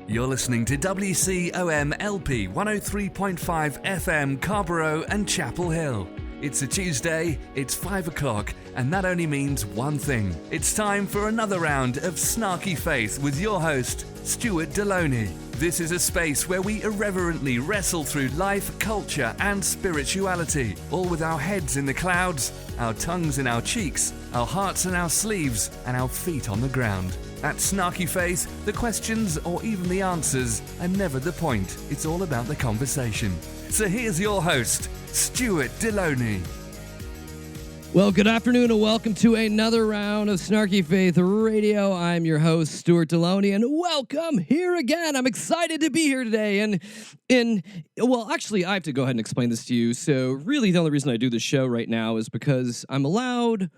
You're listening to WCOM LP 103.5 FM Carborough and Chapel Hill. It's a Tuesday, it's 5 o'clock, and that only means one thing. It's time for another round of Snarky Faith with your host, Stuart Deloney. This is a space where we irreverently wrestle through life, culture, and spirituality, all with our heads in the clouds, our tongues in our cheeks, our hearts in our sleeves, and our feet on the ground. At Snarky Faith, the questions or even the answers are never the point. It's all about the conversation. So here's your host, Stuart Deloney. Well, good afternoon and welcome to another round of Snarky Faith Radio. I'm your host, Stuart Deloney, and welcome here again. I'm excited to be here today. Well, actually, I have to go ahead and explain this to you. So really, the only reason I do this show right now is because I'm allowed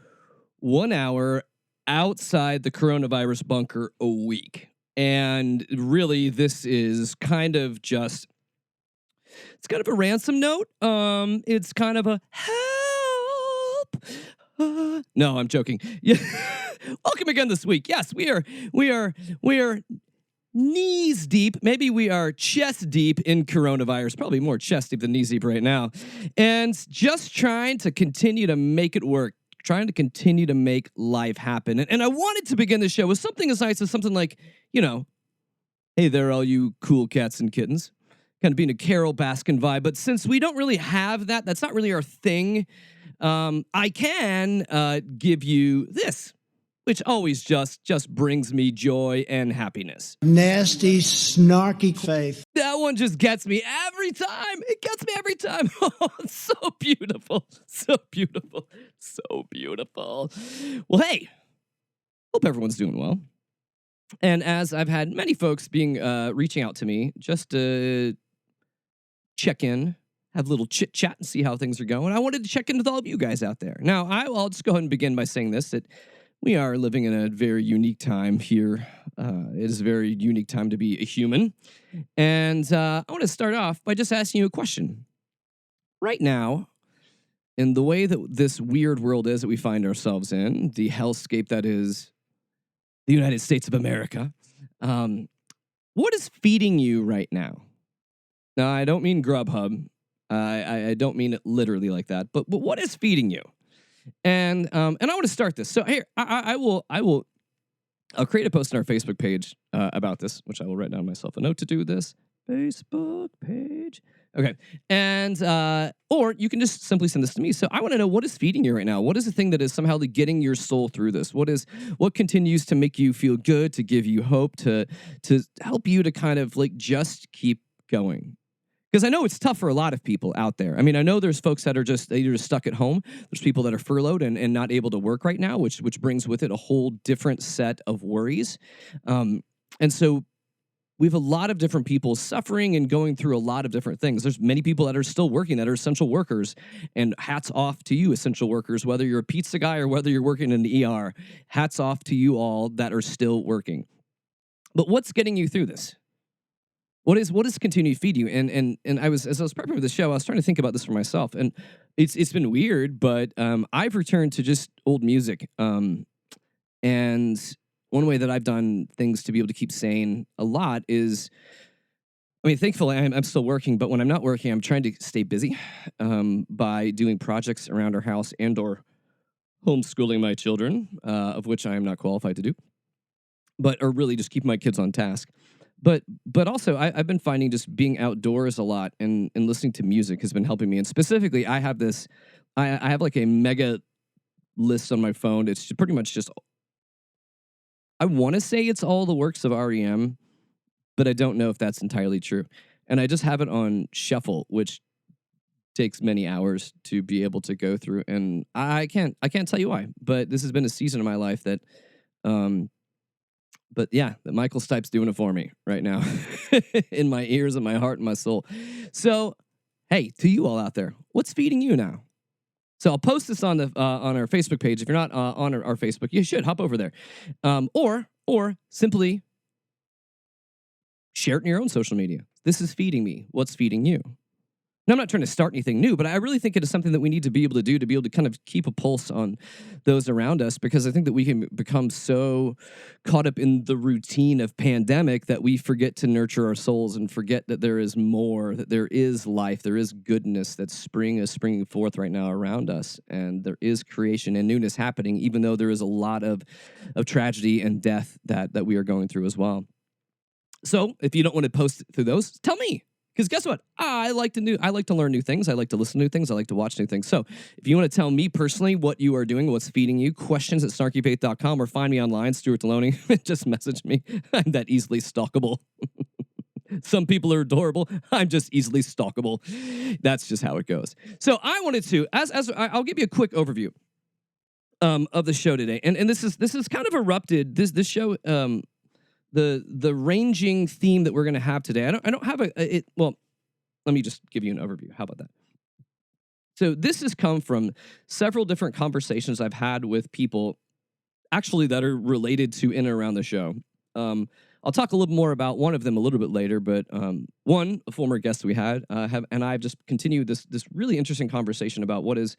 1 hour outside the coronavirus bunker a week. And really, this is kind of just, it's kind of a ransom note. It's kind of a help. No, I'm joking. Yeah. Welcome again this week. Yes, we are knees deep. Maybe we are chest deep in coronavirus. Probably more chest deep than knees deep right now. And just trying to continue to make it work. Trying to continue to make life happen. And I wanted to begin the show with something as nice as something like, hey there, all you cool cats and kittens. Kind of being a Carol Baskin vibe. But since we don't really have that, that's not really our thing, I can give you this, which always just brings me joy and happiness. Nasty, snarky faith. That one just gets me every time. It gets me every time. Oh, it's so beautiful. So beautiful. So beautiful. Well, hey, hope everyone's doing well. And as I've had many folks reaching out to me just to check in, have a little chit chat and see how things are going, I wanted to check in with all of you guys out there. Now, I'll just go ahead and begin by saying this, that we are living in a very unique time here. It is a very unique time to be a human. And I want to start off by just asking you a question. Right now, in the way that this weird world is that we find ourselves in, the hellscape that is the United States of America, what is feeding you right now? Now, I don't mean Grubhub. I don't mean it literally like that. But what is feeding you? And I want to start this. So here, I'll create a post on our Facebook page about this, which I will write down myself a note to do this. Facebook page. Okay. And, or you can just simply send this to me. So I want to know, what is feeding you right now? What is the thing that is somehow getting your soul through this? What continues to make you feel good, to give you hope, to help you to kind of just keep going? Because I know it's tough for a lot of people out there. I mean, I know there's folks that are just stuck at home. There's people that are furloughed and not able to work right now, which brings with it a whole different set of worries. And so we have a lot of different people suffering and going through a lot of different things. There's many people that are still working, that are essential workers. And hats off to you, essential workers, whether you're a pizza guy or whether you're working in the ER. Hats off to you all that are still working. But what's getting you through this? What is continuing to feed you? And as I was prepping for the show, I was trying to think about this for myself. And it's been weird, but I've returned to just old music. And one way that I've done things to be able to keep sane a lot is, thankfully I'm still working, but when I'm not working, I'm trying to stay busy by doing projects around our house and or homeschooling my children, of which I am not qualified to do, or really just keep my kids on task. But also, I've been finding just being outdoors a lot and listening to music has been helping me. And specifically, I have this, I have a mega list on my phone. It's pretty much just, I want to say it's all the works of REM, but I don't know if that's entirely true. And I just have it on shuffle, which takes many hours to be able to go through. And I can't tell you why, but this has been a season of my life that, but yeah, that Michael Stipe's doing it for me right now in my ears and my heart and my soul. So, hey, to you all out there, what's feeding you now? So I'll post this on our Facebook page. If you're not on our Facebook, you should hop over there, or simply share it in your own social media. This is feeding me. What's feeding you? And I'm not trying to start anything new, but I really think it is something that we need to be able to do to be able to kind of keep a pulse on those around us, because I think that we can become so caught up in the routine of pandemic that we forget to nurture our souls and forget that there is more, that there is life, there is goodness, that spring is springing forth right now around us, and there is creation and newness happening, even though there is a lot of tragedy and death that we are going through as well. So if you don't want to post through those, tell me. Because guess what? I like to learn new things. I like to listen to new things. I like to watch new things. So if you want to tell me personally what you are doing, what's feeding you, questions at snarkyfaith.com, or find me online, Stuart Deloney. Just message me. I'm that easily stalkable. Some people are adorable. I'm just easily stalkable. That's just how it goes. So I wanted to, I'll give you a quick overview of the show today. And this is kind of erupted. This show, the ranging theme that we're going to have today. I don't have well, let me just give you an overview. How about that? So this has come from several different conversations I've had with people actually that are related to in and around the show. I'll talk a little more about one of them a little bit later, but one, a former guest we had, and I've just continued this really interesting conversation about what is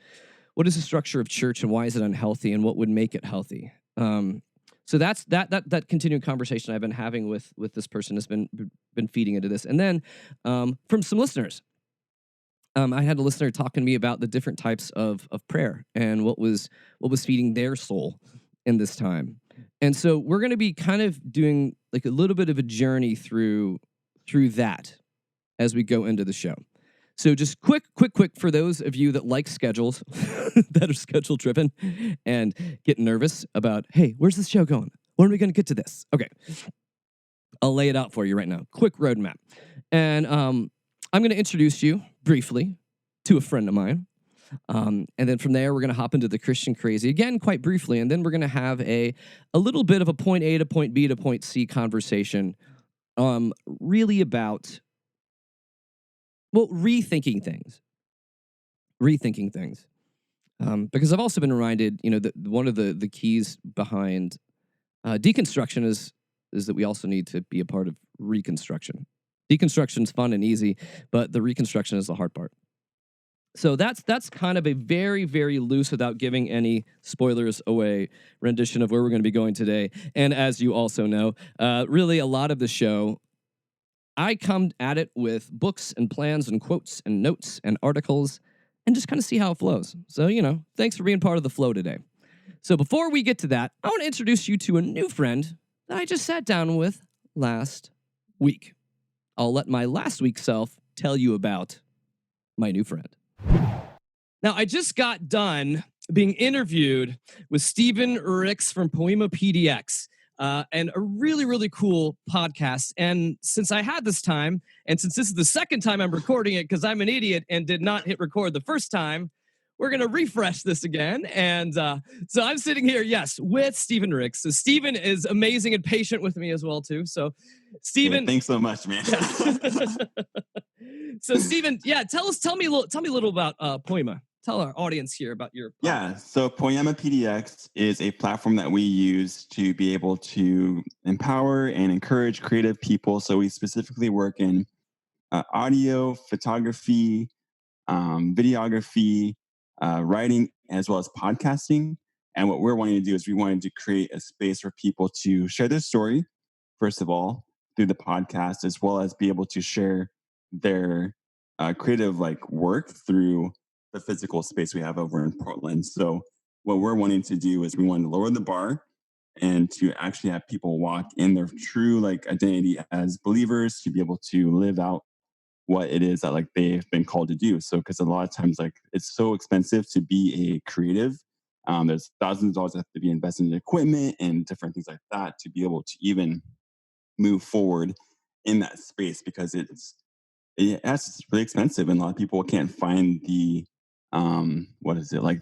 the structure of church and why is it unhealthy and what would make it healthy. So that's that continuing conversation I've been having with this person has been feeding into this. And then from some listeners, I had a listener talking to me about the different types of prayer and what was feeding their soul in this time. And so we're going to be kind of doing like a little bit of a journey through that as we go into the show. So just quick for those of you that like schedules, that are schedule driven and get nervous about, hey, where's this show going? When are we going to get to this? Okay. I'll lay it out for you right now. Quick roadmap. And I'm going to introduce you briefly to a friend of mine. And then from there, we're going to hop into the Christian crazy again, quite briefly. And then we're going to have a little bit of a point A to point B to point C conversation, really about, well, rethinking things. Because I've also been reminded, that one of the keys behind deconstruction is that we also need to be a part of reconstruction. Deconstruction's fun and easy, but the reconstruction is the hard part. So that's kind of a very, very loose, without giving any spoilers away, rendition of where we're going to be going today. And as you also know, really a lot of the show, I come at it with books and plans and quotes and notes and articles and just kind of see how it flows. So, thanks for being part of the flow today. So before we get to that, I want to introduce you to a new friend that I just sat down with last week. I'll let my last week's self tell you about my new friend. Now, I just got done being interviewed with Stephen Ricks from Poema PDX. And a really, really cool podcast. And since I had this time, and since this is the second time I'm recording it because I'm an idiot and did not hit record the first time, we're going to refresh this again. And so I'm sitting here, yes, with Stephen Ricks. So Stephen is amazing and patient with me as well, too. So Stephen... Yeah, thanks so much, man. So Stephen, tell me a little about Poema. Tell our audience here about your podcast. Yeah, so Poema PDX is a platform that we use to be able to empower and encourage creative people. So we specifically work in audio, photography, videography, writing, as well as podcasting. And what we're wanting to do is we wanted to create a space for people to share their story, first of all, through the podcast, as well as be able to share their creative work through the physical space we have over in Portland. So what we're wanting to do is we want to lower the bar and to actually have people walk in their true identity as believers, to be able to live out what it is that they've been called to do. So because a lot of times it's so expensive to be a creative. There's thousands of dollars that have to be invested in equipment and different things like that to be able to even move forward in that space, because it's really expensive, and a lot of people can't find the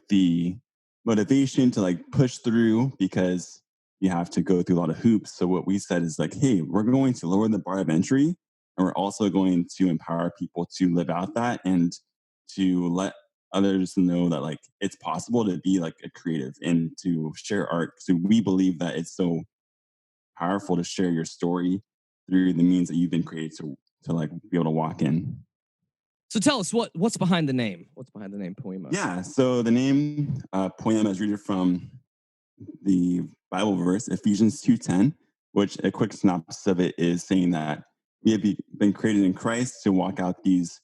the motivation to push through, because you have to go through a lot of hoops. So what we said is hey, we're going to lower the bar of entry, and we're also going to empower people to live out that and to let others know that it's possible to be a creative and to share art. So we believe that it's so powerful to share your story through the means that you've been created to be able to walk in. So tell us what's behind the name. What's behind the name Poema? Yeah. So the name poema is rooted from the Bible verse, Ephesians 2:10, which a quick synopsis of it is saying that we have been created in Christ to walk out these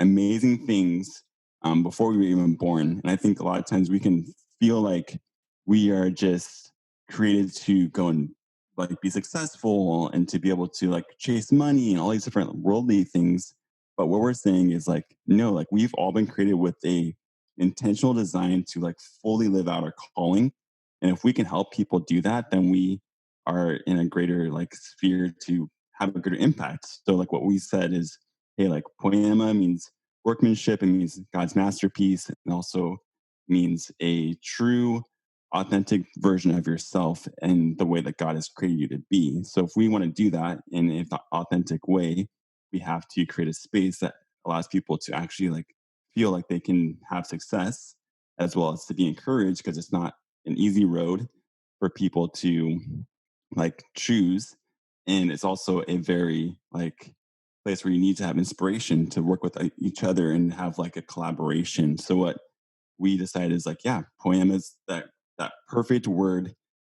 amazing things before we were even born. And I think a lot of times we can feel like we are just created to go and like be successful and to be able to like chase money and all these different worldly things. But what we're saying is like, no, like we've all been created with a intentional design to like fully live out our calling. And if we can help people do that, then we are in a greater like sphere to have a greater impact. So like what we said is, hey, like poema means workmanship, it means God's masterpiece, and also means a true, authentic version of yourself and the way that God has created you to be. So if we want to do that in an authentic way, we have to create a space that allows people to actually like feel like they can have success as well as to be encouraged because it's not an easy road for people to like choose, and it's also a very like place where you need to have inspiration to work with each other and have like a collaboration. So what we decided is like, yeah, poem is that perfect word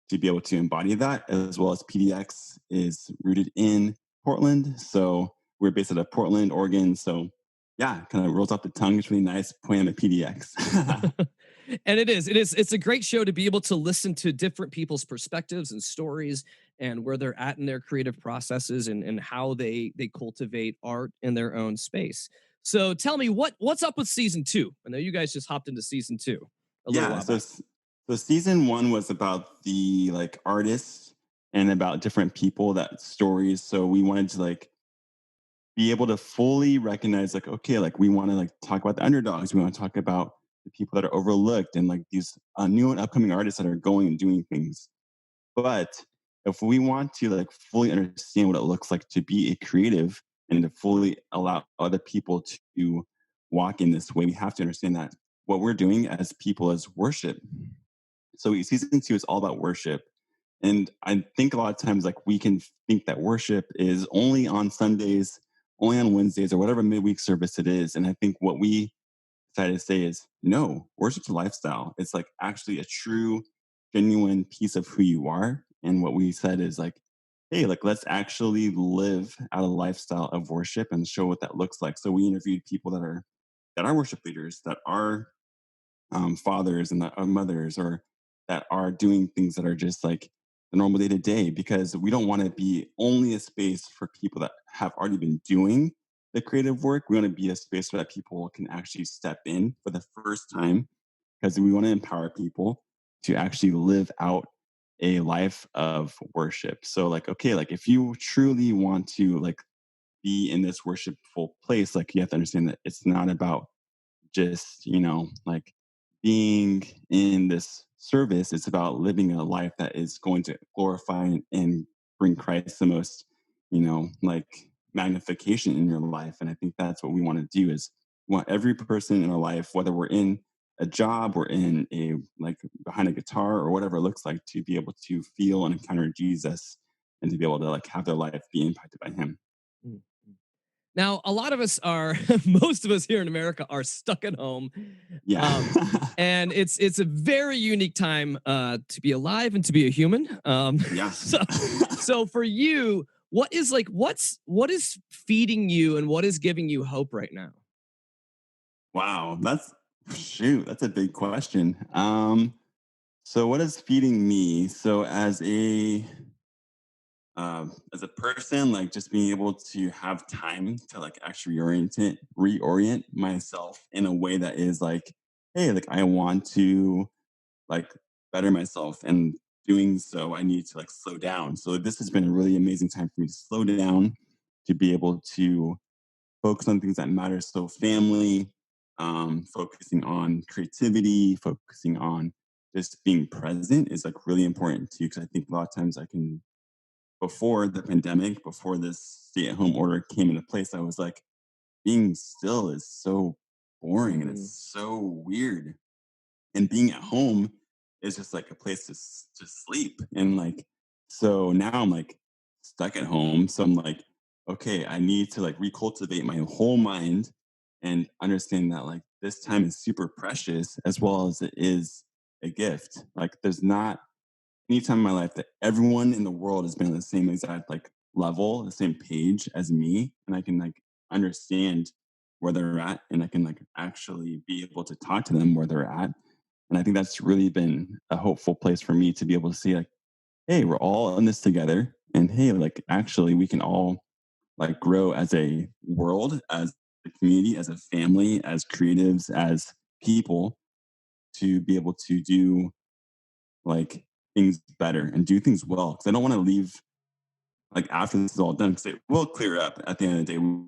to be able to embody that, as well as PDX is rooted in Portland. So we're based out of Portland, Oregon. So yeah, kind of rolls off the tongue. It's really nice. Poem at PDX. And it's a great show to be able to listen to different people's perspectives and stories and where they're at in their creative processes and how they cultivate art in their own space. So tell me what's up with season 2? I know you guys just hopped into season 2 a little Yeah, while back. so season 1 was about the like artists and about different people that stories. So we wanted to like be able to fully recognize like, okay, like we want to like talk about the underdogs. We want to talk about the people that are overlooked and like these new and upcoming artists that are going and doing things. But if we want to like fully understand what it looks like to be a creative and to fully allow other people to walk in this way, we have to understand that what we're doing as people is worship. So season 2 is all about worship. And I think a lot of times like we can think that worship is only on Sundays, only on Wednesdays, or whatever midweek service it is. And I think what we decided to say is no, worship's a lifestyle. It's like actually a true, genuine piece of who you are. And what we said is like, hey, like let's actually live out a lifestyle of worship and show what that looks like. So we interviewed people that are worship leaders, that are fathers and that are mothers, or that are doing things that are just like the normal day to day, because we don't want to be only a space for people that have already been doing the creative work. We want to be a space where that people can actually step in for the first time, because we want to empower people to actually live out a life of worship. So like, okay, like if you truly want to like be in this worshipful place, like you have to understand that it's not about just, like being in this service. It's about living a life that is going to glorify and bring Christ the most, like magnification in your life. And I think that's what we want to do is we want every person in our life, whether we're in a job or in a like behind a guitar or whatever it looks like, to be able to feel and encounter Jesus and to be able to like have their life be impacted by him. Mm. Now, a lot of us are, most of us here in America are stuck at home, Yeah. um, and it's a very unique time to be alive and to be a human. Yeah. So so for you, what is feeding you and what is giving you hope right now? Wow, that's a big question. So what is feeding me? So as a person, like just being able to have time to like actually reorient myself in a way that is like, hey, like I want to like better myself, and doing so I need to like slow down. So this has been a really amazing time for me to slow down, to be able to focus on things that matter. So family, focusing on creativity, focusing on just being present is like really important too. Because I think a lot of times I can, before the pandemic, before this stay-at-home order came into place, I was like, being still is so boring and Mm, it's so weird. And being at home is just like a place to sleep. And like, so now I'm like stuck at home. So I'm like, okay, I need to like recultivate my whole mind and understand that like this time is super precious as well as it is a gift. Like there's not any time in my life that everyone in the world has been on the same exact like level, the same page as me, and I can like understand where they're at, and I can like actually be able to talk to them where they're at. And I think that's really been a hopeful place for me to be able to see like, hey, we're all in this together, and hey, like actually we can all like grow as a world, as a community, as a family, as creatives, as people, to be able to do like things better and do things well. Because I don't want to leave like after this is all done, because it will clear up at the end of the day. We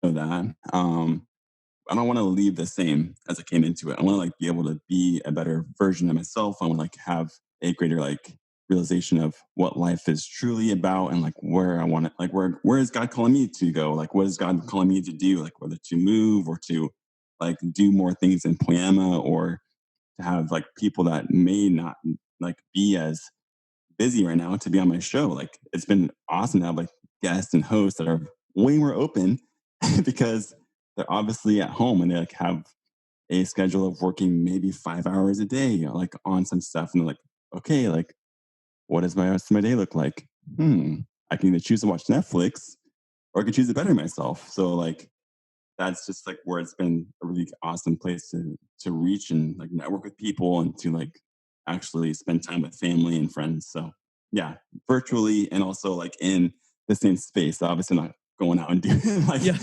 know that. I don't want to leave the same as I came into it. I want to like be able to be a better version of myself. I want to like have a greater like realization of what life is truly about, and like where I want to like where is God calling me to go? Like what is God calling me to do? Like whether to move or to like do more things in Poema, or to have like people that may not like be as busy right now to be on my show. Like it's been awesome to have like guests and hosts that are way more open because they're obviously at home and they like have a schedule of working maybe 5 hours a day, you know, like on some stuff. And they're like, okay, like what does my rest of my day look like? I can either choose to watch Netflix or I can choose to better myself. So like that's just like where it's been a really awesome place to reach and like network with people and to like actually spend time with family and friends. So yeah, virtually and also like in the same space. Obviously not going out and doing like Yeah.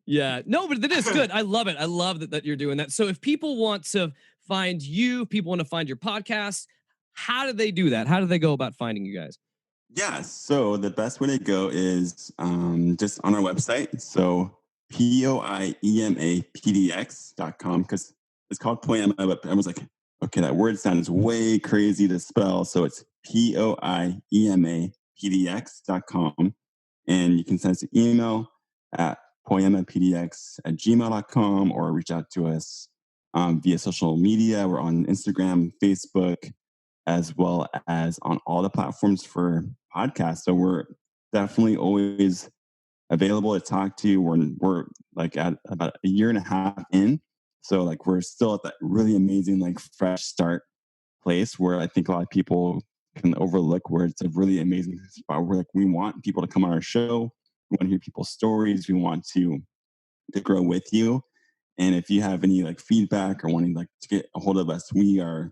Yeah. No, but that is good. I love it. I love that you're doing that. So if people want to find you, people want to find your podcast, how do they do that? How do they go about finding you guys? Yeah, so the best way to go is just on our website. So poiemapdx.com, because it's called Poema, but everyone's like, okay, that word sounds way crazy to spell. So it's poiemapdx.com. And you can send us an email at poemapdx@gmail.com, or reach out to us via social media. We're on Instagram, Facebook, as well as on all the platforms for podcasts. So we're definitely always available to talk to. We're like at about a year and a half in. So like we're still at that really amazing, like fresh start place where I think a lot of people can overlook, where it's a really amazing spot where like we want people to come on our show. We want to hear people's stories. We want to grow with you. And if you have any like feedback or wanting like to get a hold of us, we are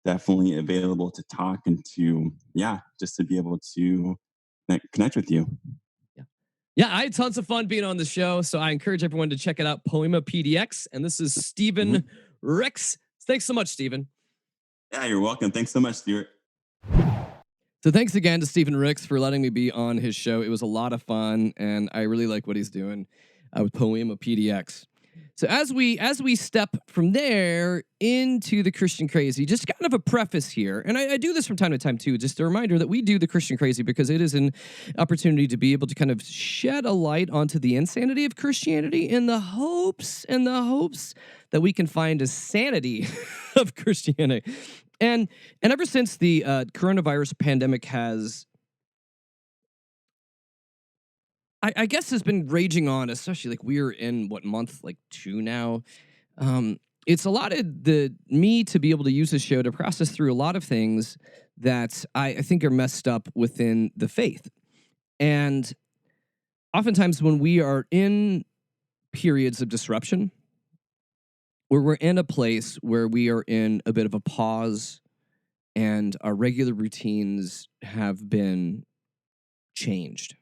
definitely available to talk and to, yeah, just to be able to connect with you. Yeah. Yeah, I had tons of fun being on the show. So I encourage everyone to check it out, Poema PDX. And this is Stephen Ricks. Thanks so much, Stephen. Yeah, you're welcome. Thanks so much, Stuart. So thanks again to Stephen Ricks for letting me be on his show. It was a lot of fun, and I really like what he's doing with Poema PDX. So as we step from there into the Christian Crazy, just kind of a preface here, and I do this from time to time too, just a reminder that we do the Christian Crazy because it is an opportunity to be able to kind of shed a light onto the insanity of Christianity in the hopes that we can find a sanity of Christianity. And ever since the coronavirus pandemic has, I guess, has been raging on, especially like we're in month like 2 now. It's allotted me to be able to use this show to process through a lot of things that I think are messed up within the faith. And oftentimes when we are in periods of disruption, where we're in a place where we are in a bit of a pause and our regular routines have been changed,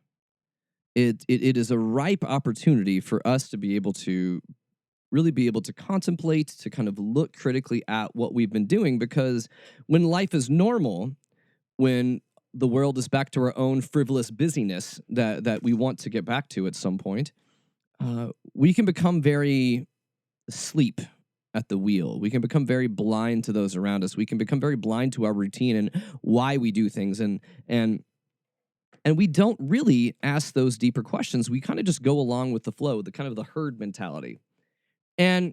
it is a ripe opportunity for us to be able to really be able to contemplate, to kind of look critically at what we've been doing. Because when life is normal, when the world is back to our own frivolous busyness that we want to get back to at some point, we can become very asleep at the wheel. We can become very blind to those around us. We can become very blind to our routine and why we do things. And we don't really ask those deeper questions. We kind of just go along with the flow, the kind of the herd mentality. And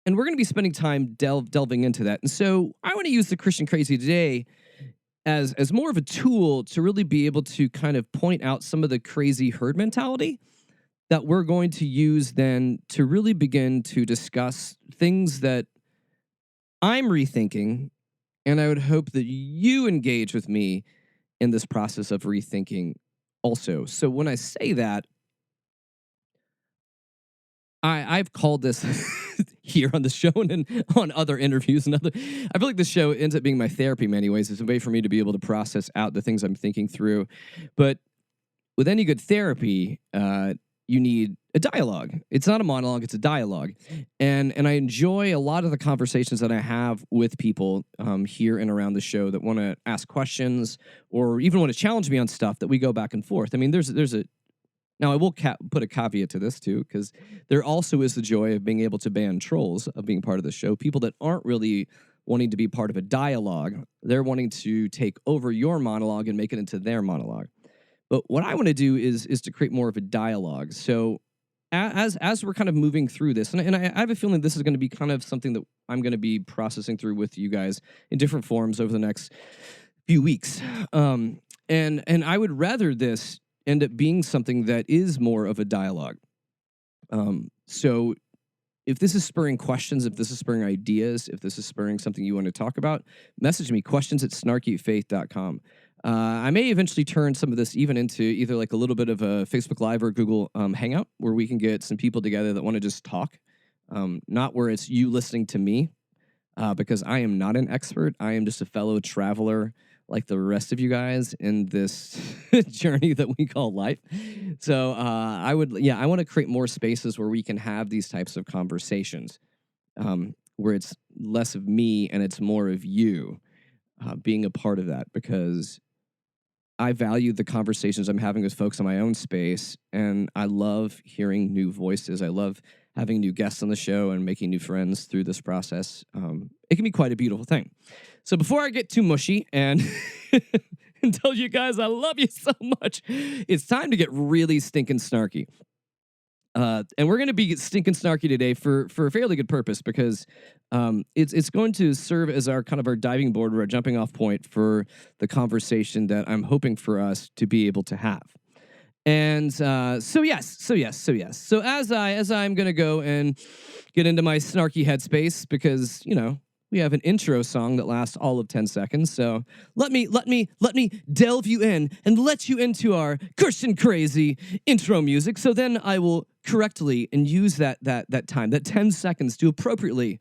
we're going to be spending time delving into that. And so I want to use the Christian Crazy today as more of a tool to really be able to kind of point out some of the crazy herd mentality that we're going to use then to really begin to discuss things that I'm rethinking, and I would hope that you engage with me in this process of rethinking also. So when I say that, I've called this here on the show and on other interviews and other. I feel like this show ends up being my therapy in many ways. It's a way for me to be able to process out the things I'm thinking through. But with any good therapy, you need a dialogue. It's not a monologue; it's a dialogue. And I enjoy a lot of the conversations that I have with people here and around the show that want to ask questions or even want to challenge me on stuff that we go back and forth. I mean, there's a now, I will put a caveat to this, too, because there also is the joy of being able to ban trolls, of being part of the show. People that aren't really wanting to be part of a dialogue. They're wanting to take over your monologue and make it into their monologue. But what I want to do is to create more of a dialogue. So as we're kind of moving through this, and I have a feeling this is going to be kind of something that I'm going to be processing through with you guys in different forms over the next few weeks. And I would rather this end up being something that is more of a dialogue. So if this is spurring questions, if this is spurring ideas, if this is spurring something you want to talk about, message me, questions@snarkyfaith.com. I may eventually turn some of this even into either like a little bit of a Facebook Live or Google Hangout where we can get some people together that want to just talk, not where it's you listening to me, because I am not an expert. I am just a fellow traveler like the rest of you guys in this journey that we call life. So I want to create more spaces where we can have these types of conversations, where it's less of me and it's more of you being a part of that, because I value the conversations I'm having with folks in my own space, and I love hearing new voices. I love having new guests on the show and making new friends through this process. It can be quite a beautiful thing. So before I get too mushy and tell you guys I love you so much, it's time to get really stinking snarky. And we're going to be stinking snarky today for a fairly good purpose, because it's going to serve as our kind of our diving board or our jumping off point for the conversation that I'm hoping for us to be able to have. And so yes. So as I'm going to go and get into my snarky headspace, because, you know, we have an intro song that lasts all of 10 seconds. So let me delve you in and let you into our Christian crazy intro music. So then I will correctly and use that time, that 10 seconds, to appropriately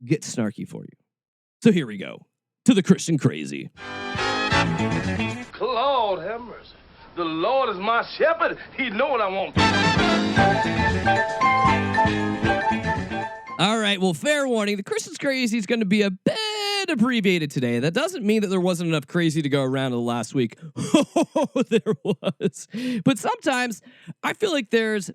get snarky for you. So here we go to the Christian crazy. Lord have mercy. The Lord is my shepherd. He know what I want. All right, well, fair warning. The Christian's crazy is going to be a bit abbreviated today. That doesn't mean that there wasn't enough crazy to go around in the last week. Oh, there was. But sometimes I feel like there's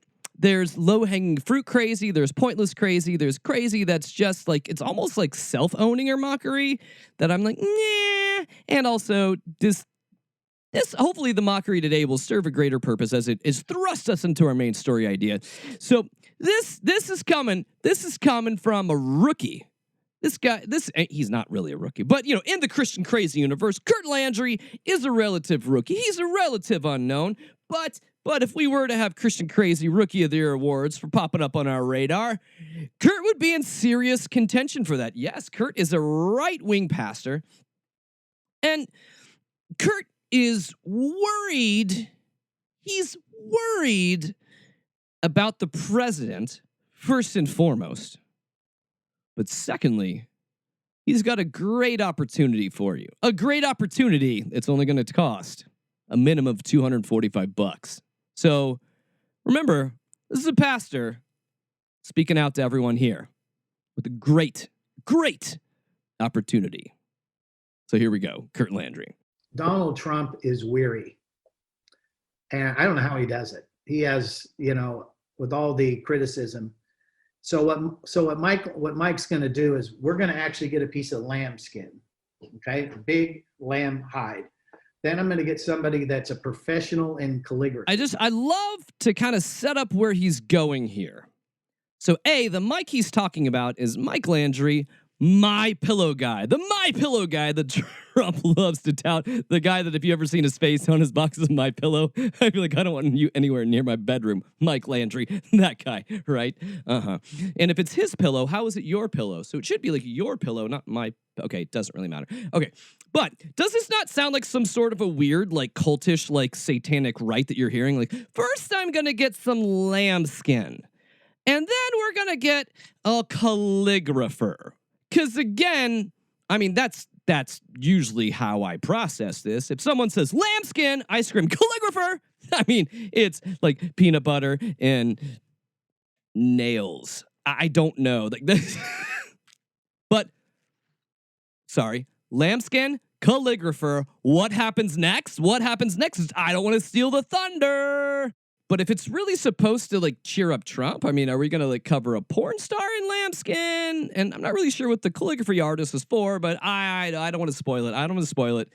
low-hanging fruit crazy, there's pointless crazy, there's crazy that's just like, it's almost like self-owning or mockery that I'm like, nah. And also this hopefully the mockery today will serve a greater purpose as it is thrust us into our main story idea. So this is coming from a rookie. This guy, he's not really a rookie, but, you know, in the Christian crazy universe, Kurt Landry is a relative rookie. He's a relative unknown, but if we were to have Christian crazy rookie of the year awards for popping up on our radar, Kurt would be in serious contention for that. Yes, Kurt is a right-wing pastor, and Kurt is worried. He's worried about the president, first and foremost. But secondly, he's got a great opportunity for you. A great opportunity that's only going to cost a minimum of $245. So remember, this is a pastor speaking out to everyone here with a great opportunity. So here we go, Kurt Landry. Donald Trump is weary. And I don't know how he does it. He has, you know, with all the criticism. So what Mike's going to do is we're going to actually get a piece of lamb skin, okay? Big lamb hide. Then I'm going to get somebody that's a professional in calligraphy. I love to kind of set up where he's going here. So the Mike he's talking about is Mike Landry, My Pillow guy, the My Pillow guy that Trump loves to tout, the guy that if you ever seen his face on his box of My Pillow, I'd be like, I don't want you anywhere near my bedroom. Mike Landry, that guy, right? And if it's his pillow, how is it your pillow? So it should be like your pillow, not my. Okay, it doesn't really matter. Okay, but does this not sound like some sort of a weird, like cultish, like satanic rite that you're hearing? Like, first I'm gonna get some lambskin, and then we're gonna get a calligrapher. Because again, I mean, that's usually how I process this. If someone says lambskin, I scream calligrapher. I mean, it's like peanut butter and nails. I don't know. Like this. But, sorry, lambskin, calligrapher. What happens next? What happens next is I don't want to steal the thunder. But if it's really supposed to like cheer up Trump, I mean, are we going to like cover a porn star in lambskin? And I'm not really sure what the calligraphy artist is for, but I don't want to spoil it. I don't want to spoil it.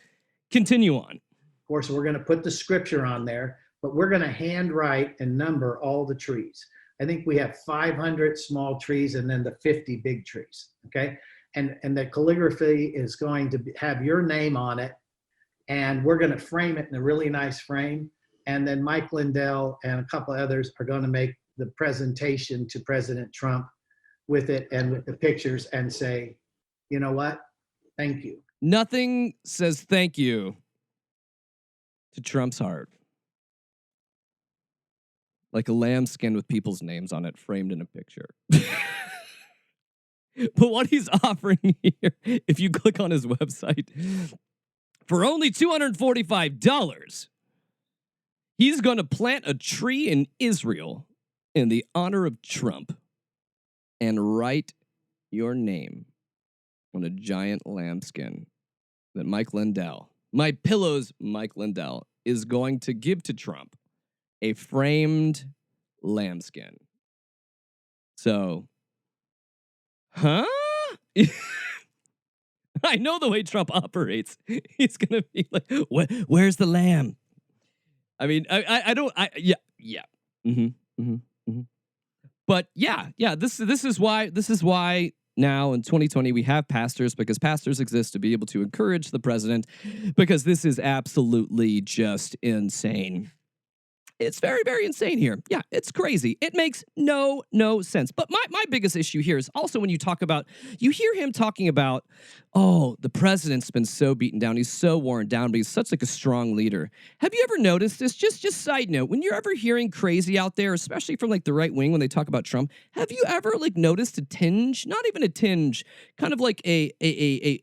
Continue on. Of course, we're going to put the scripture on there, but we're going to handwrite and number all the trees. I think we have 500 small trees and then the 50 big trees. Okay. And the calligraphy is going to have your name on it. And we're going to frame it in a really nice frame. And then Mike Lindell and a couple others are going to make the presentation to President Trump with it and with the pictures and say, you know what? Thank you. Nothing says thank you to Trump's heart like a lambskin with people's names on it framed in a picture. But what he's offering here, if you click on his website, for only $245, he's going to plant a tree in Israel in the honor of Trump and write your name on a giant lambskin that Mike Lindell, My Pillow's Mike Lindell, is going to give to Trump, a framed lambskin. So, huh? I know the way Trump operates. He's going to be like, where's the lamb? I mean, yeah. But yeah, this is why now in 2020 we have pastors, because pastors exist to be able to encourage the president, because this is absolutely just insane. It's very, very insane here. Yeah, it's crazy. It makes no sense. But my biggest issue here is also when you hear him talking about, oh, the president's been so beaten down. He's so worn down, but he's such like a strong leader. Have you ever noticed this? Just side note, when you're ever hearing crazy out there, especially from like the right wing when they talk about Trump, have you ever like noticed a tinge, not even a tinge, kind of like a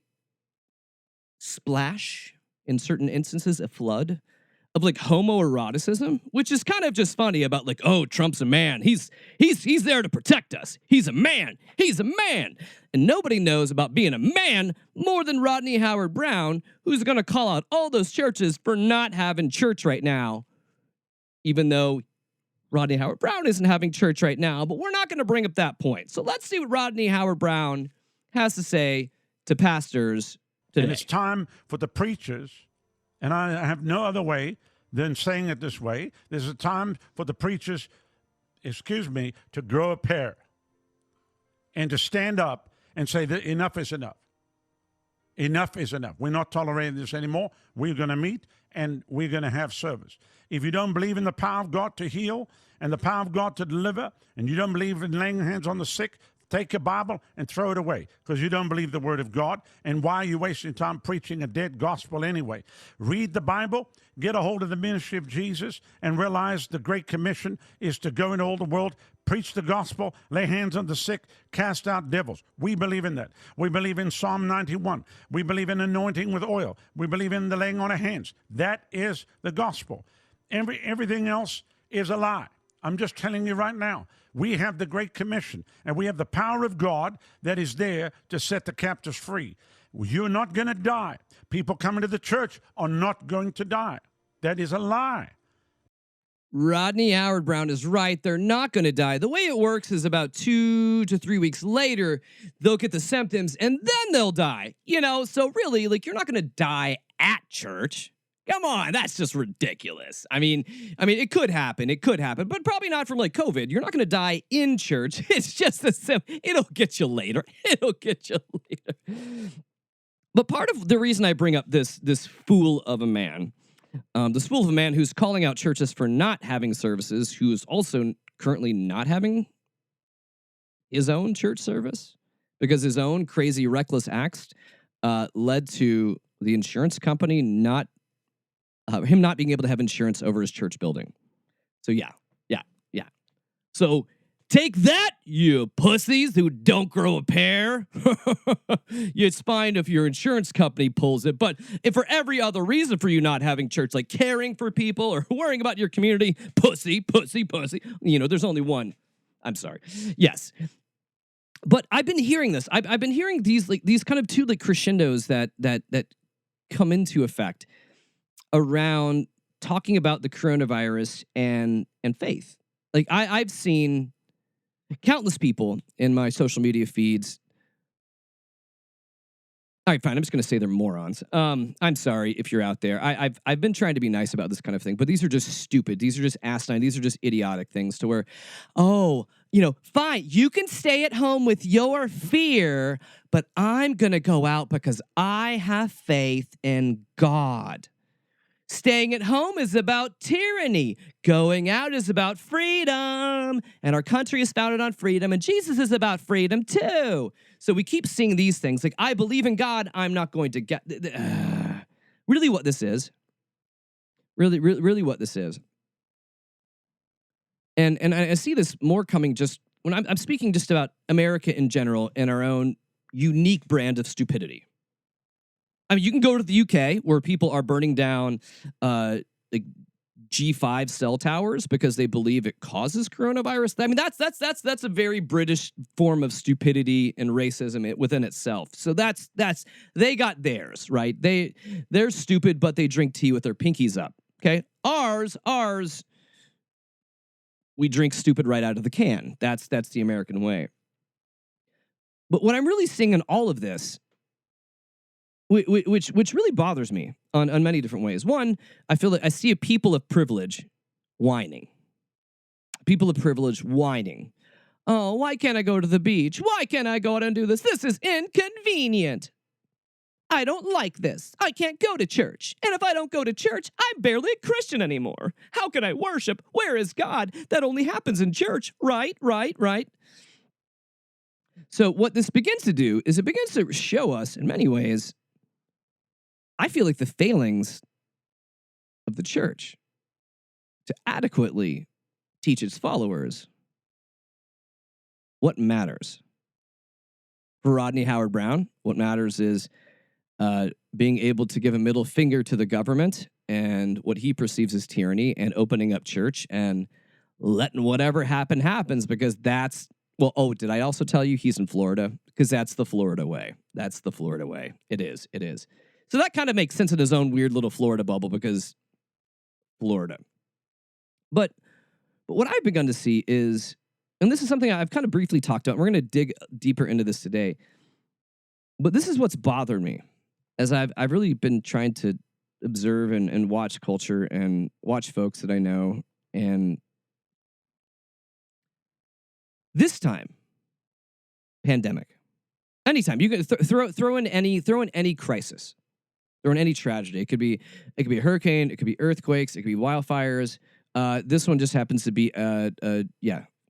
splash, in certain instances, a flood of like homoeroticism, which is kind of just funny about like, oh, Trump's a man. He's there to protect us. He's a man. He's a man. And nobody knows about being a man more than Rodney Howard Brown, who's going to call out all those churches for not having church right now, even though Rodney Howard Brown isn't having church right now. But we're not going to bring up that point. So let's see what Rodney Howard Brown has to say to pastors today. And it's time for the preachers, and I have no other way than saying it this way. There's a time for the preachers, to grow a pair and to stand up and say that enough is enough. Enough is enough. We're not tolerating this anymore. We're going to meet and we're going to have service. If you don't believe in the power of God to heal and the power of God to deliver, and you don't believe in laying hands on the sick, take your Bible and throw it away because you don't believe the word of God. And why are you wasting time preaching a dead gospel anyway? Read the Bible, get a hold of the ministry of Jesus, and realize the Great Commission is to go into all the world, preach the gospel, lay hands on the sick, cast out devils. We believe in that. We believe in Psalm 91. We believe in anointing with oil. We believe in the laying on of hands. That is the gospel. Everything else is a lie. I'm just telling you right now. We have the Great Commission, and we have the power of God that is there to set the captives free. You're not going to die. People coming to the church are not going to die. That is a lie. Rodney Howard Brown is right. They're not going to die. The way it works is about 2 to 3 weeks later, they'll get the symptoms, and then they'll die. So really, like, you're not going to die at church. Come on, that's just ridiculous. I mean, it could happen, but probably not from like COVID. You're not going to die in church. It's just a it'll get you later. It'll get you later. But part of the reason I bring up this fool of a man, this fool of a man who's calling out churches for not having services, who is also currently not having his own church service because his own crazy, reckless acts led to the insurance company him not being able to have insurance over his church building. So yeah. So take that, you pussies who don't grow a pair. It's fine if your insurance company pulls it, but if for every other reason for you not having church, like caring for people or worrying about your community, pussy, there's only one. I'm sorry. Yes. But I've been hearing this. I've been hearing these kind of two like crescendos that come into effect around talking about the coronavirus and faith. Like I've seen countless people in my social media feeds. All right, fine. I'm just going to say they're morons. I'm sorry if you're out there. I've been trying to be nice about this kind of thing, but these are just stupid. These are just asinine. These are just idiotic things to where, fine, you can stay at home with your fear, but I'm going to go out because I have faith in God. Staying at home is about tyranny. Going out is about freedom. And our country is founded on freedom. And Jesus is about freedom too. So we keep seeing these things. Like, I believe in God. I'm not going to get... really what this is. Really what this is. And I see this more coming just... when I'm speaking just about America in general and our own unique brand of stupidity. I mean, you can go to the UK where people are burning down like G5 cell towers because they believe it causes coronavirus. I mean, that's a very British form of stupidity and racism within itself. So that's they got theirs, right? They're stupid, but they drink tea with their pinkies up. Okay, ours, we drink stupid right out of the can. That's the American way. But what I'm really seeing in all of this, which really bothers me on many different ways. One, I feel like I see a people of privilege whining. People of privilege whining. Oh, why can't I go to the beach? Why can't I go out and do this? This is inconvenient. I don't like this. I can't go to church. And if I don't go to church, I'm barely a Christian anymore. How can I worship? Where is God? That only happens in church. Right. So what this begins to do is it begins to show us, in many ways, I feel like the failings of the church to adequately teach its followers what matters. For Rodney Howard-Browne, what matters is being able to give a middle finger to the government and what he perceives as tyranny and opening up church and letting whatever happens because that's, did I also tell you he's in Florida? Because that's the Florida way. That's the Florida way. It is. So that kind of makes sense in his own weird little Florida bubble because Florida. But what I've begun to see is, and this is something I've kind of briefly talked about, we're going to dig deeper into this today, but this is what's bothered me as I've really been trying to observe and watch culture and watch folks that I know. And this time, pandemic, anytime you can throw in any crisis. Or in any tragedy. It could be a hurricane, it could be earthquakes, it could be wildfires. This one just happens to be a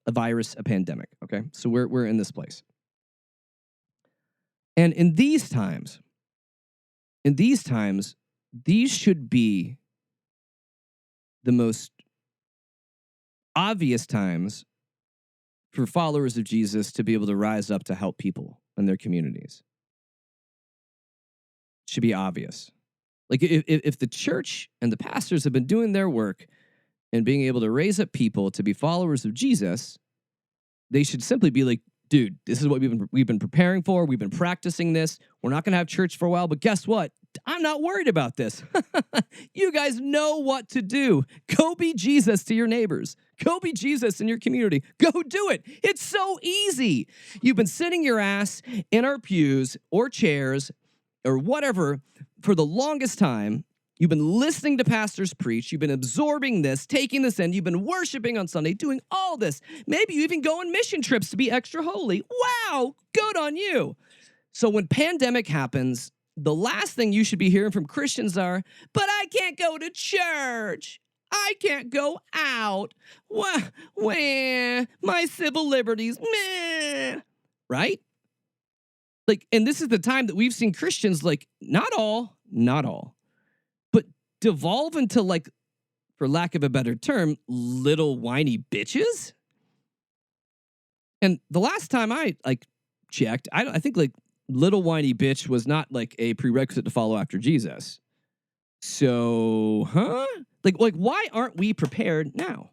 virus, a pandemic. Okay, so we're in this place, and in these times, these should be the most obvious times for followers of Jesus to be able to rise up to help people in their communities. Should be obvious. Like if the church and the pastors have been doing their work and being able to raise up people to be followers of Jesus, they should simply be like, dude, this is what we've been preparing for. We've been practicing this. We're not going to have church for a while, but guess what? I'm not worried about this. You guys know what to do. Go be Jesus to your neighbors. Go be Jesus in your community. Go do it. It's so easy. You've been sitting your ass in our pews or chairs or whatever for the longest time. You've been listening to pastors preach. You've been absorbing this, taking this in. You've been worshiping on Sunday, doing all this. Maybe you even go on mission trips to be extra holy. Wow, good on you. So when pandemic happens, the last thing you should be hearing from Christians are, but I can't go to church. I can't go out. Wah, my civil liberties, meh. Right? Like, and this is the time that we've seen Christians, like, not all, but devolve into, like, for lack of a better term, little whiny bitches. And the last time I, like, checked, I think, like, little whiny bitch was not, like, a prerequisite to follow after Jesus. So, Like, why aren't we prepared now?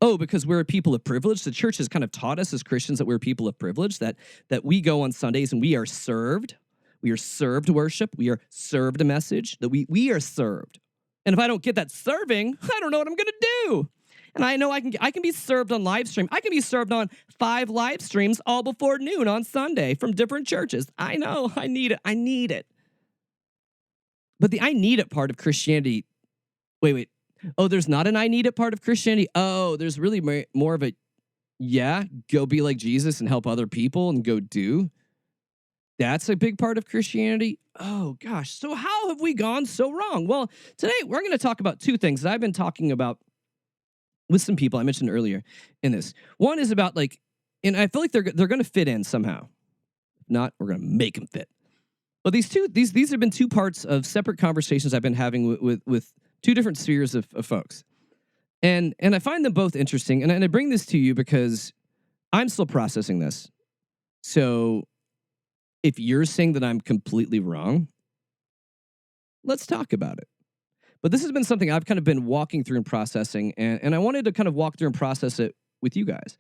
Oh, because we're a people of privilege. The church has kind of taught us as Christians that we're people of privilege, that we go on Sundays and we are served. We are served worship. We are served a message, that we are served. And if I don't get that serving, I don't know what I'm going to do. And I know I can be served on live stream. I can be served on 5 live streams all before noon on Sunday from different churches. I know. I need it. But the I need it part of Christianity, wait. Oh, there's not an I need it part of Christianity? Oh, there's really more of a, go be like Jesus and help other people and go do. That's a big part of Christianity? Oh, gosh. So how have we gone so wrong? Well, today we're going to talk about 2 things that I've been talking about with some people I mentioned earlier in this. One is about, like, and I feel like they're going to fit in somehow. If not, we're going to make them fit. But these have been 2 parts of separate conversations I've been having with 2 different spheres of folks. And I find them both interesting. And I bring this to you because I'm still processing this. So if you're saying that I'm completely wrong, let's talk about it. But this has been something I've kind of been walking through and processing. And I wanted to kind of walk through and process it with you guys.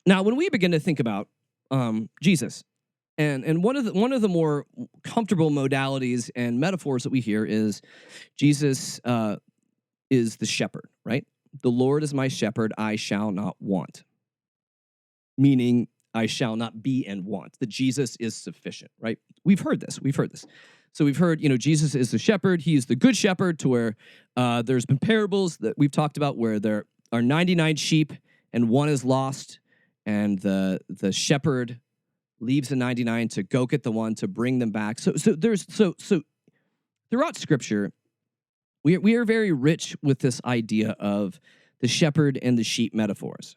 Now, when we begin to think about Jesus, and one of the more comfortable modalities and metaphors that we hear is Jesus is the shepherd, right? The Lord is my shepherd, I shall not want. Meaning, I shall not be and want. That Jesus is sufficient, right? We've heard this. So we've heard, Jesus is the shepherd. He is the good shepherd, to where there's been parables that we've talked about where there are 99 sheep and one is lost, and the shepherd leaves the 99 to go get the one to bring them back. So throughout Scripture, we are very rich with this idea of the shepherd and the sheep metaphors.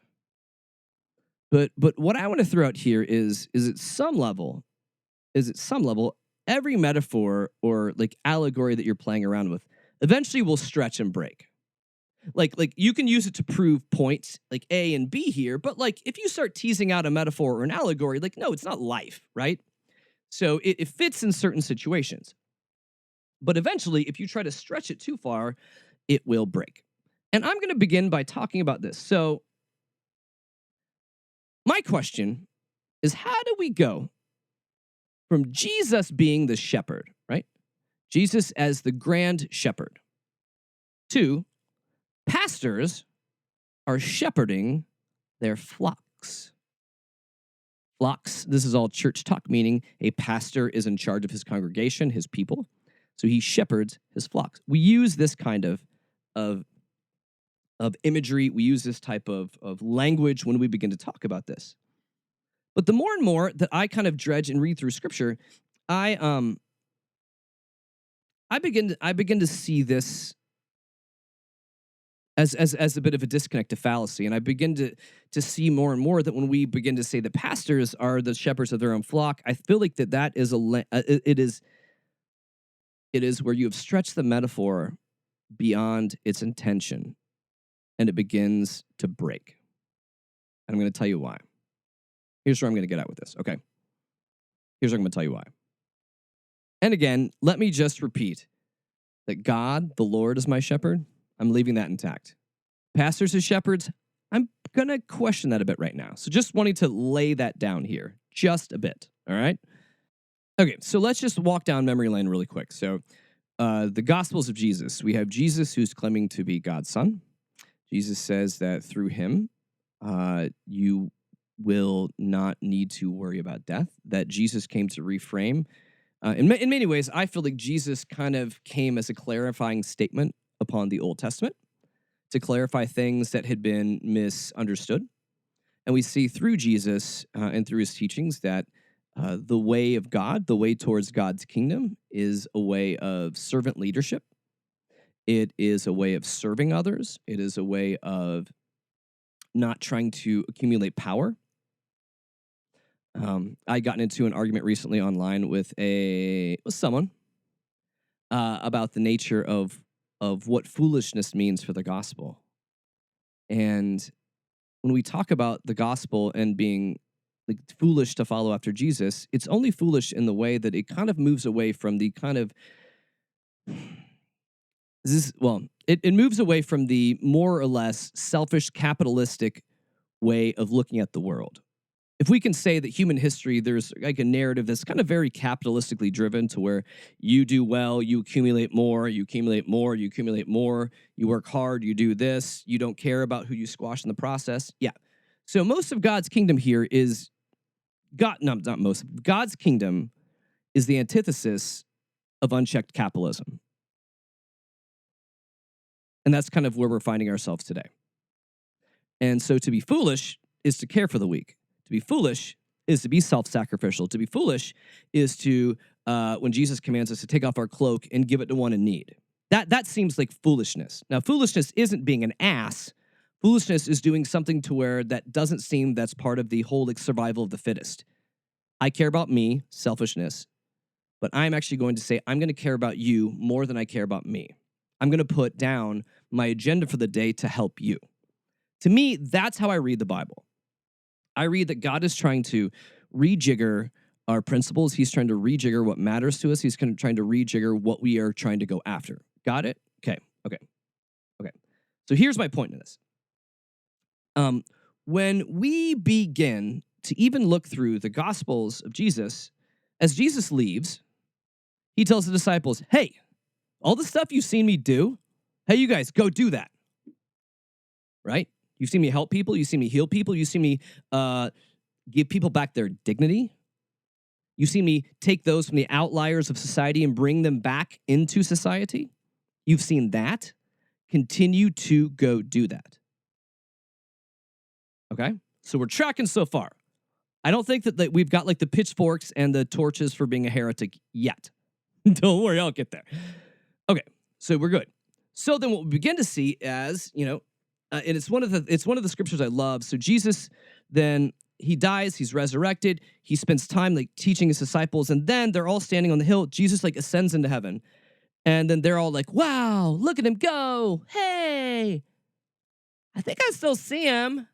But what I want to throw out here is at some level, every metaphor or, like, allegory that you're playing around with eventually will stretch and break. Like you can use it to prove points like A and B here, but, like, if you start teasing out a metaphor or an allegory, like, no, it's not life, right? So it fits in certain situations. But eventually, if you try to stretch it too far, it will break. And I'm going to begin by talking about this. So my question is, how do we go from Jesus being the shepherd, right? Jesus as the grand shepherd, to pastors are shepherding their flocks. Flocks, this is all church talk, meaning a pastor is in charge of his congregation, his people. So he shepherds his flocks. We use this kind of imagery. We use this type of language when we begin to talk about this. But the more and more that I kind of dredge and read through Scripture, I begin to see this as a bit of a disconnect, a fallacy, and I begin to see more and more that when we begin to say that pastors are the shepherds of their own flock, I feel like that is it is where you have stretched the metaphor beyond its intention, and it begins to break. And I'm going to tell you why. Here's where I'm going to get at with this, okay? Here's where I'm going to tell you why. And again, let me just repeat that God, the Lord, is my shepherd. I'm leaving that intact. Pastors as shepherds, I'm going to question that a bit right now. So just wanting to lay that down here, just a bit, all right? Okay, so let's just walk down memory lane really quick. So the Gospels of Jesus, we have Jesus who's claiming to be God's son. Jesus says that through him, you will not need to worry about death, that Jesus came to reframe In many ways, I feel like Jesus kind of came as a clarifying statement upon the Old Testament to clarify things that had been misunderstood. And we see through Jesus and through his teachings that the way of God, the way towards God's kingdom, is a way of servant leadership. It is a way of serving others. It is a way of not trying to accumulate power. I gotten into an argument recently online with someone about the nature of what foolishness means for the gospel. And when we talk about the gospel and being like foolish to follow after Jesus, it's only foolish in the way that it kind of moves away from the kind of it moves away from the more or less selfish capitalistic way of looking at the world. If we can say that human history, there's like a narrative that's kind of very capitalistically driven to where you do well, you accumulate more, you accumulate more, you accumulate more, you work hard, you do this, you don't care about who you squash in the process. Yeah. So most of God's kingdom here is not most. God's kingdom is the antithesis of unchecked capitalism. And that's kind of where we're finding ourselves today. And so to be foolish is to care for the weak. To be foolish is to be self-sacrificial. To be foolish is to, when Jesus commands us to take off our cloak and give it to one in need. That seems like foolishness. Now, foolishness isn't being an ass. Foolishness is doing something to where that doesn't seem that's part of the whole like survival of the fittest. I care about me, selfishness, but I'm actually going to say I'm going to care about you more than I care about me. I'm going to put down my agenda for the day to help you. To me, that's how I read the Bible. I read that God is trying to rejigger our principles. He's trying to rejigger what matters to us. He's trying to rejigger what we are trying to go after. Got it? Okay. So here's my point in this. When we begin to even look through the Gospels of Jesus, as Jesus leaves, he tells the disciples, hey, all the stuff you've seen me do, hey, you guys, go do that. Right? You've seen me help people. You've seen me heal people. You've seen me give people back their dignity. You've seen me take those from the outliers of society and bring them back into society. You've seen that. Continue to go do that. Okay? So we're tracking so far. I don't think that we've got like the pitchforks and the torches for being a heretic yet. Don't worry, I'll get there. Okay, so we're good. So then what we begin to see as, and it's one of the scriptures I love. So Jesus, then he dies, he's resurrected, he spends time like teaching his disciples, and then they're all standing on the hill. Jesus like ascends into heaven, and then they're all like, wow, look at him go. Hey, I think I still see him.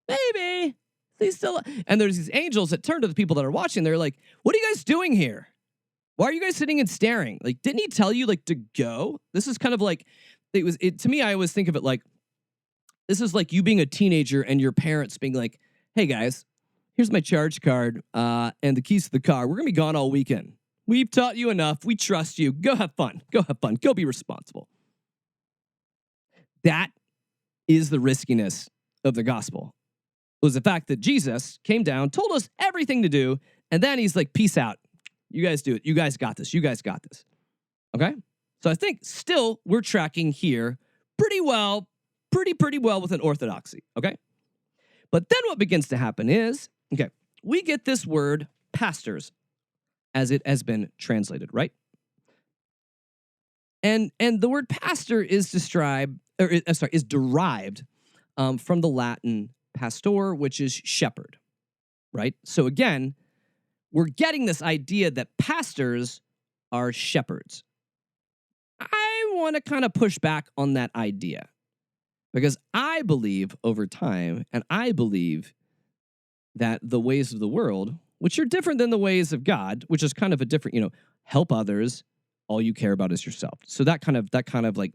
Maybe. He's still. And there's these angels that turn to the people that are watching. They're like, what are you guys doing here? Why are you guys sitting and staring? Like, didn't he tell you like to go? This is kind of like, to me, I always think of it like, this is like you being a teenager and your parents being like, hey guys, here's my charge card and the keys to the car. We're going to be gone all weekend. We've taught you enough. We trust you. Go have fun. Go have fun. Go be responsible. That is the riskiness of the gospel. It was the fact that Jesus came down, told us everything to do, and then he's like, peace out. You guys do it. You guys got this. You guys got this. Okay? So I think still we're tracking here pretty well with an orthodoxy. Okay? But then what begins to happen is, okay, we get this word pastors as it has been translated, right? And the word pastor is derived from the Latin pastor, which is shepherd, right? So again, we're getting this idea that pastors are shepherds. I want to kind of push back on that idea because I believe over time, and I believe that the ways of the world, which are different than the ways of God, which is kind of a different, help others, all you care about is yourself. So that kind of like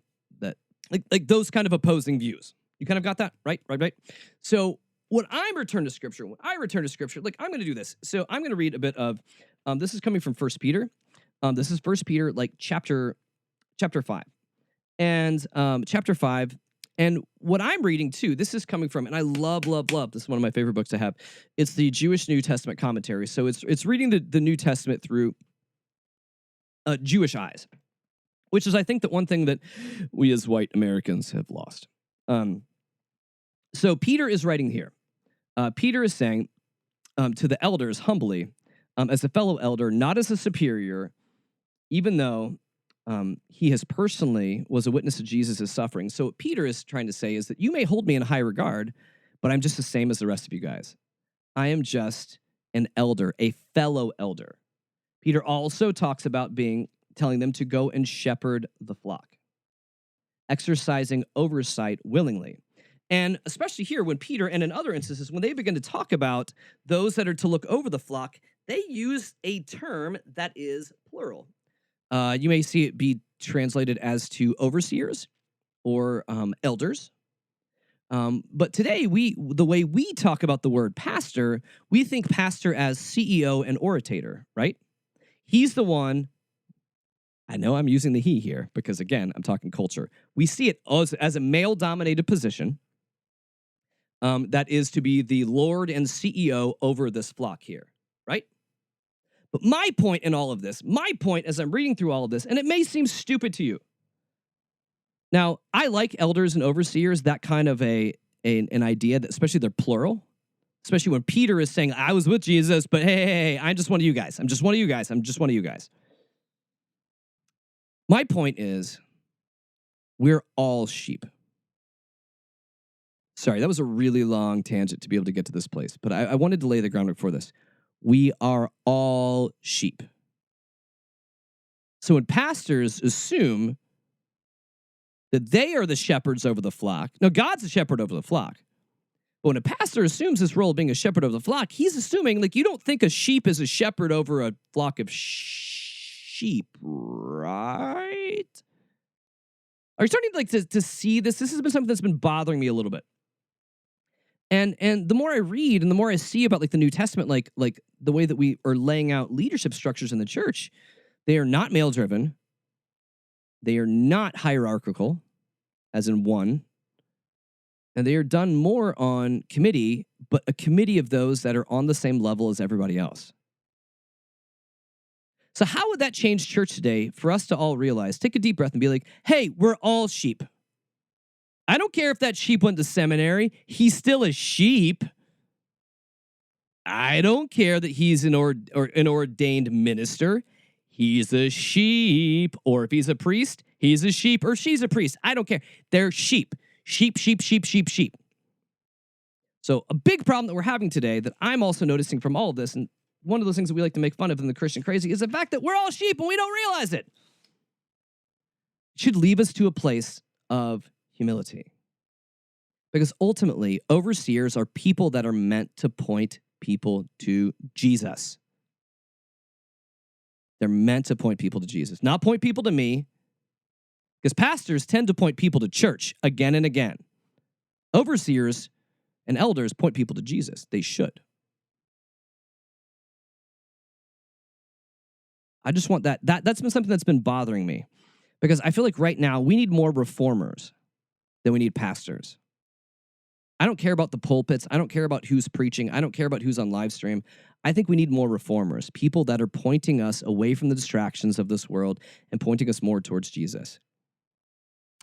those kind of opposing views. You kind of got that, right? Right. So when I return to Scripture, like I'm going to do this. So I'm going to read a bit of, this is coming from 1 Peter. This is 1 Peter, like chapter 5. And chapter 5, and what I'm reading too, this is coming from, and I love, this is one of my favorite books I have. It's the Jewish New Testament commentary. So it's reading the New Testament through Jewish eyes, which is, I think, that one thing that we as white Americans have lost. So Peter is writing here. Peter is saying to the elders humbly, as a fellow elder, not as a superior, even though he has personally was a witness of Jesus' suffering. So what Peter is trying to say is that you may hold me in high regard, but I'm just the same as the rest of you guys. I am just an elder, a fellow elder. Peter also talks about telling them to go and shepherd the flock, exercising oversight willingly. And especially here, when Peter, and in other instances, when they begin to talk about those that are to look over the flock, they use a term that is plural. You may see it be translated as to overseers or elders. But today, the way we talk about the word pastor, we think pastor as CEO and orator, right? He's the one. I know I'm using the he here because, again, I'm talking culture. We see it as a male-dominated position that is to be the Lord and CEO over this flock here, right? But my point in all of this, my point as I'm reading through all of this, and it may seem stupid to you. Now, I like elders and overseers, that kind of an idea, that especially they're plural, especially when Peter is saying, I was with Jesus, but hey, I'm just one of you guys. I'm just one of you guys. I'm just one of you guys. My point is, we're all sheep. Sorry, that was a really long tangent to be able to get to this place, but I wanted to lay the groundwork for this. We are all sheep. So when pastors assume that they are the shepherds over the flock, no, God's the shepherd over the flock. But when a pastor assumes this role of being a shepherd over the flock, he's assuming, like, you don't think a sheep is a shepherd over a flock of sheep, right? Are you starting to see this? This has been something that's been bothering me a little bit. And the more I read and the more I see about like the New Testament, like the way that we are laying out leadership structures in the church, they are not male driven. They are not hierarchical, as in one. And they are done more on committee, but a committee of those that are on the same level as everybody else. So how would that change church today for us to all realize, take a deep breath and be like, hey, we're all sheep. I don't care if that sheep went to seminary. He's still a sheep. I don't care that he's an ordained minister. He's a sheep. Or if he's a priest, he's a sheep, or she's a priest. I don't care. They're sheep. Sheep, sheep, sheep, sheep, sheep. So a big problem that we're having today that I'm also noticing from all of this, and one of those things that we like to make fun of in the Christian crazy, is the fact that we're all sheep and we don't realize it. It should leave us to a place of humility. Because ultimately, overseers are people that are meant to point people to Jesus. They're meant to point people to Jesus, not point people to me. Because pastors tend to point people to church again and again. Overseers and elders point people to Jesus. They should. I just want that's been something that's been bothering me. Because I feel like right now we need more reformers than we need pastors. I don't care about the pulpits. I don't care about who's preaching. I don't care about who's on live stream. I think we need more reformers, people that are pointing us away from the distractions of this world and pointing us more towards Jesus.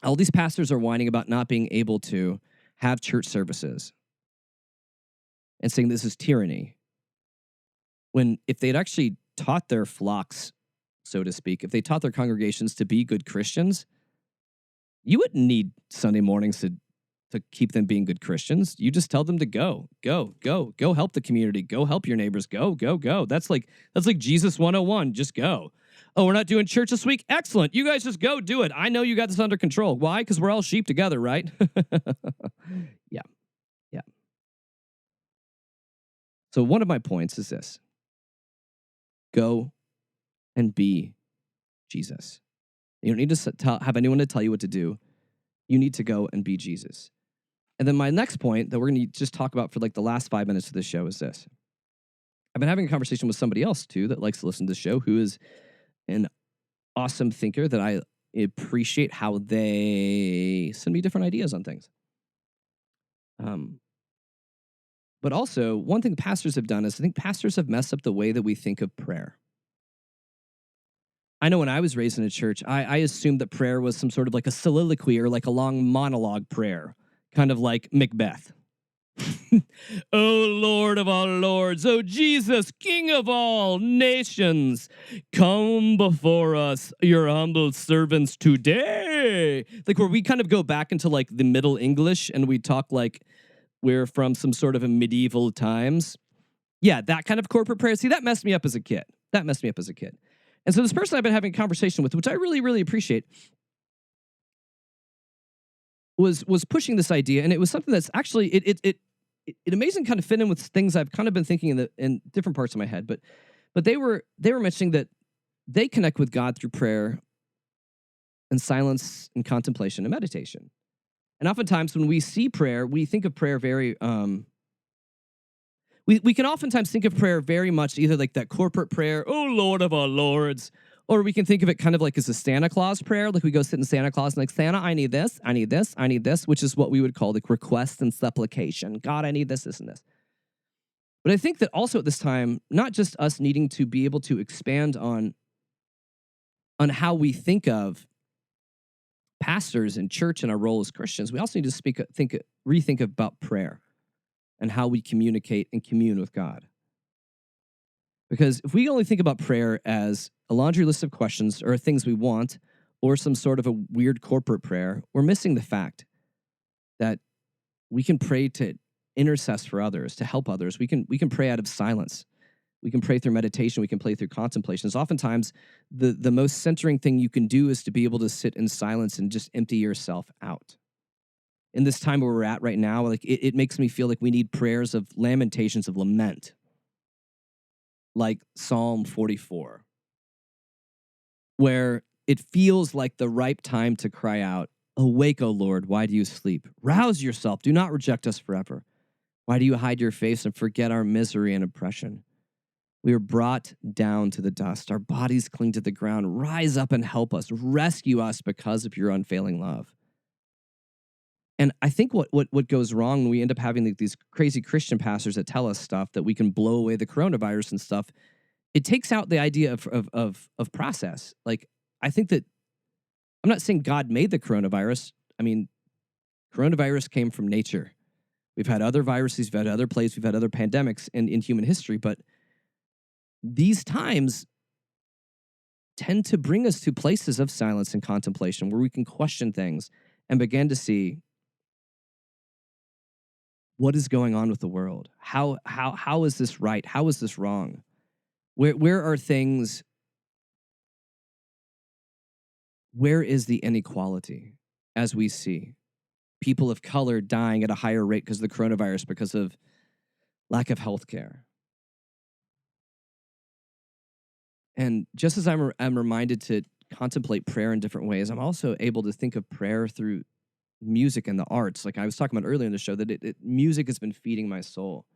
All these pastors are whining about not being able to have church services and saying this is tyranny. When if they'd actually taught their flocks, so to speak, if they taught their congregations to be good Christians, you wouldn't need Sunday mornings to keep them being good Christians. You just tell them to go help the community, go help your neighbors, go. That's like Jesus 101, just go. Oh, we're not doing church this week? Excellent. You guys just go do it. I know you got this under control. Why? Because we're all sheep together, right? Yeah. So one of my points is this. Go and be Jesus. You don't need to have anyone to tell you what to do. You need to go and be Jesus. And then my next point that we're going to just talk about for like the last 5 minutes of this show is this. I've been having a conversation with somebody else too that likes to listen to the show, who is an awesome thinker that I appreciate how they send me different ideas on things. But also, one thing pastors have done is I think pastors have messed up the way that we think of prayer. I know when I was raised in a church, I assumed that prayer was some sort of like a soliloquy or like a long monologue prayer, kind of like Macbeth. O Lord of all lords, O Jesus, King of all nations, come before us, your humble servants today. Like where we kind of go back into like the Middle English and we talk like we're from some sort of a medieval times. Yeah, that kind of corporate prayer. See, that messed me up as a kid. And so this person I've been having a conversation with, which I really, really appreciate, was pushing this idea, and it was something that's actually it amazing kind of fit in with things I've kind of been thinking in different parts of my head. But they were mentioning that they connect with God through prayer and silence and contemplation and meditation. And oftentimes when we see prayer, we think of prayer very we can oftentimes think of prayer very much either like that corporate prayer, oh Lord of our lords, or we can think of it kind of like as a Santa Claus prayer, like we go sit in Santa Claus and like, Santa, I need this, I need this, I need this, which is what we would call like request and supplication. God, I need this, this, and this. But I think that also at this time, not just us needing to be able to expand on how we think of pastors and church and our role as Christians, we also need to rethink about prayer and how we communicate and commune with God. Because if we only think about prayer as a laundry list of questions or things we want, or some sort of a weird corporate prayer, we're missing the fact that we can pray to intercess for others, to help others. We can pray out of silence. We can pray through meditation. We can pray through contemplations. Oftentimes, the most centering thing you can do is to be able to sit in silence and just empty yourself out. In this time where we're at right now, like it makes me feel like we need prayers of lamentations of lament, like Psalm 44, where it feels like the ripe time to cry out, awake, O Lord, why do you sleep? Rouse yourself, do not reject us forever. Why do you hide your face and forget our misery and oppression? We are brought down to the dust. Our bodies cling to the ground. Rise up and help us. Rescue us because of your unfailing love. And I think what goes wrong when we end up having like these crazy Christian pastors that tell us stuff that we can blow away the coronavirus and stuff, it takes out the idea of process. Like, I think that I'm not saying God made the coronavirus. I mean, coronavirus came from nature. We've had other viruses, we've had other plagues, we've had other pandemics in human history, but these times tend to bring us to places of silence and contemplation where we can question things and begin to see what is going on with the world. How is this right? How is this wrong? Where are things? Where is the inequality as we see people of color dying at a higher rate because of the coronavirus, because of lack of health care? And just as I'm reminded to contemplate prayer in different ways, I'm also able to think of prayer through music and the arts. Like I was talking about earlier in the show, that music has been feeding my soul.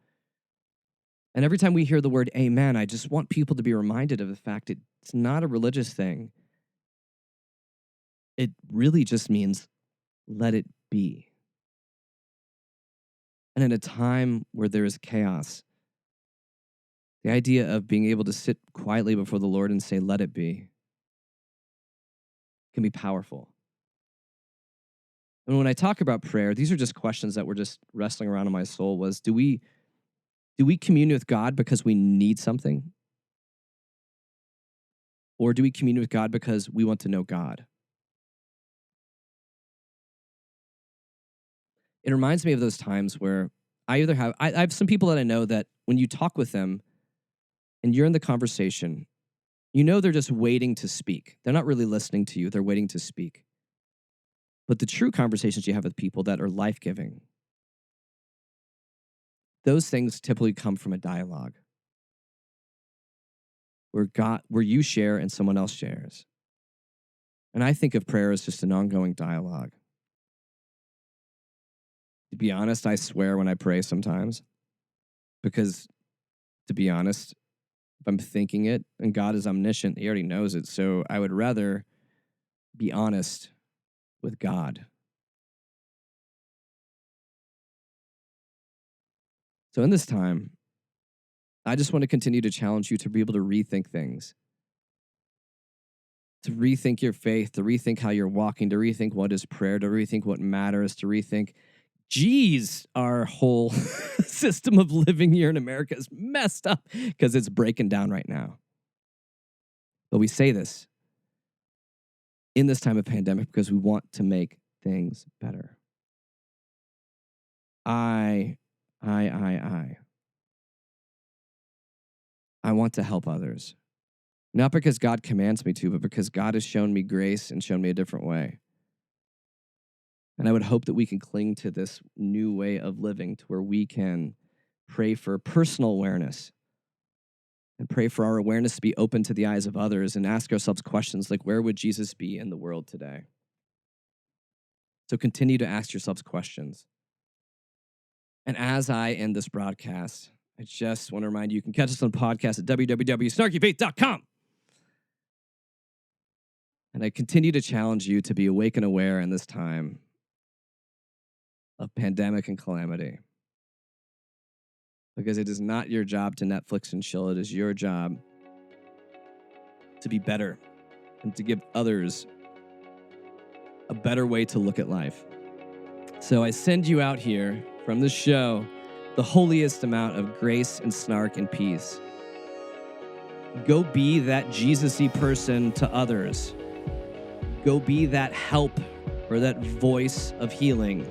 And every time we hear the word amen, I just want people to be reminded of the fact that it's not a religious thing. It really just means let it be. And in a time where there is chaos, the idea of being able to sit quietly before the Lord and say, let it be, can be powerful. And when I talk about prayer, these are just questions that were just wrestling around in my soul was, do we commune with God because we need something? Or do we commune with God because we want to know God? It reminds me of those times where I have some people that I know that when you talk with them and you're in the conversation, you know they're just waiting to speak. They're not really listening to you. They're waiting to speak. But the true conversations you have with people that are life-giving, those things typically come from a dialogue where you share and someone else shares. And I think of prayer as just an ongoing dialogue. To be honest, I swear when I pray sometimes, because to be honest, if I'm thinking it, and God is omniscient, he already knows it. So I would rather be honest with God. So in this time, I just want to continue to challenge you to be able to rethink things. to rethink your faith, to rethink how you're walking, to rethink what is prayer, to rethink what matters, to rethink, geez, our whole system of living here in America is messed up because it's breaking down right now. But we say this in this time of pandemic because we want to make things better. I want to help others. Not because God commands me to, but because God has shown me grace and shown me a different way. And I would hope that we can cling to this new way of living to where we can pray for personal awareness and pray for our awareness to be open to the eyes of others and ask ourselves questions like, where would Jesus be in the world today? So continue to ask yourselves questions. And as I end this broadcast, I just want to remind you, you can catch us on podcast at www.snarkyfaith.com. And I continue to challenge you to be awake and aware in this time of pandemic and calamity. Because it is not your job to Netflix and chill. It is your job to be better and to give others a better way to look at life. So I send you out here from this show the holiest amount of grace and snark and peace. Go be that Jesus-y person to others. Go be that help or that voice of healing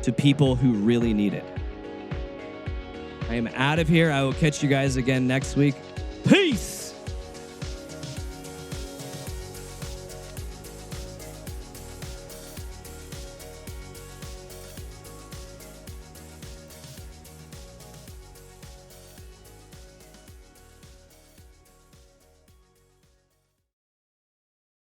to people who really need it. I am out of here. I will catch you guys again next week. Peace!